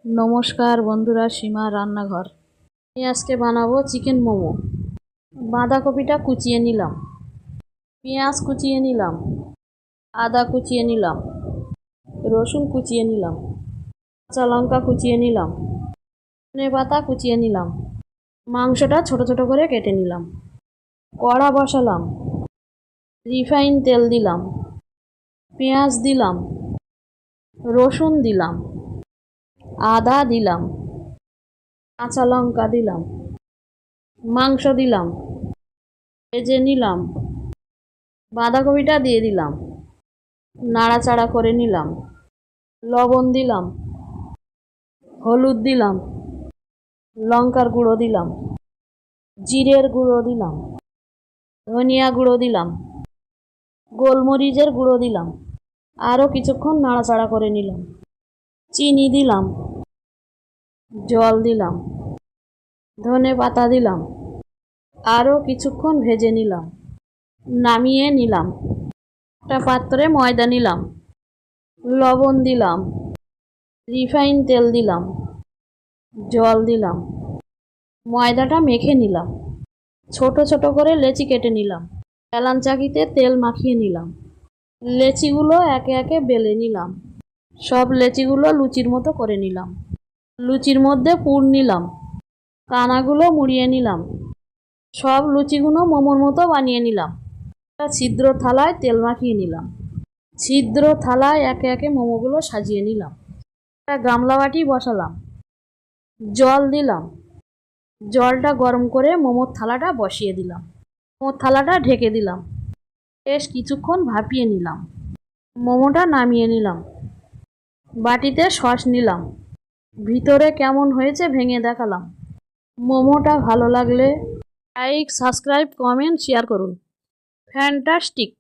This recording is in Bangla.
নমস্কার বন্ধুরা, সীমা রান্নাঘর। আমি আজকে বানাবো চিকেন মোমো। বাঁধাকপিটা কুচিয়ে নিলাম, পেঁয়াজ কুচিয়ে নিলাম, আদা কুচিয়ে নিলাম, রসুন কুচিয়ে নিলাম, কাঁচা লঙ্কা কুচিয়ে নিলাম, ধনেপাতা কুচিয়ে নিলাম। মাংসটা ছোট ছোট করে কেটে নিলাম। কড়া বসালাম, রিফাইন তেল দিলাম, পেঁয়াজ দিলাম, রসুন দিলাম, আদা দিলাম, কাঁচা লঙ্কা দিলাম, মাংস দিলাম, ভেজে নিলাম। বাঁধাকপিটা দিয়ে দিলাম, নাড়াচাড়া করে নিলাম। লবণ দিলাম, হলুদ দিলাম, লঙ্কার গুঁড়ো দিলাম, জিরের গুঁড়ো দিলাম, ধনিয়া গুঁড়ো দিলাম, গোলমরিচের গুঁড়ো দিলাম। আরও কিছুক্ষণ নাড়াচাড়া করে নিলাম। চিনি দিলাম, জল দিলাম, ধনে পাতা দিলাম। আরও কিছুক্ষণ ভেজে নিলাম। নামিয়ে নিলাম। একটা পাত্রে ময়দা নিলাম, লবণ দিলাম, রিফাইন তেল দিলাম, জল দিলাম। ময়দাটা মেখে নিলাম। ছোট ছোট করে লেচি কেটে নিলাম। বেলান চাকিতে তেল মাখিয়ে নিলাম। লেচিগুলো একে একে বেলে নিলাম। সব লেচিগুলো লুচির মতো করে নিলাম। লুচির মধ্যে পুর নিলাম, কানাগুলো মুড়িয়ে নিলাম। সব লুচিগুলো মোমোর মতো বানিয়ে নিলাম। একটা ছিদ্র থালায় তেল মাখিয়ে নিলাম। ছিদ্র থালায় একে একে মোমোগুলো সাজিয়ে নিলাম। একটা গামলা বাটি বসালাম, জল দিলাম। জলটা গরম করে মোমোর থালাটা বসিয়ে দিলাম। মোমোর থালাটা ঢেকে দিলাম। বেশ কিছুক্ষণ ভাপিয়ে নিলাম। মোমোটা নামিয়ে নিলাম। বাটিতে সস নিলাম। ভিতরে কেমন হয়েছে ভেঙে দেখালাম। মোমোটা ভালো লাগলে লাইক, সাবস্ক্রাইব, কমেন্ট, শেয়ার করুন। ফ্যান্টাস্টিক।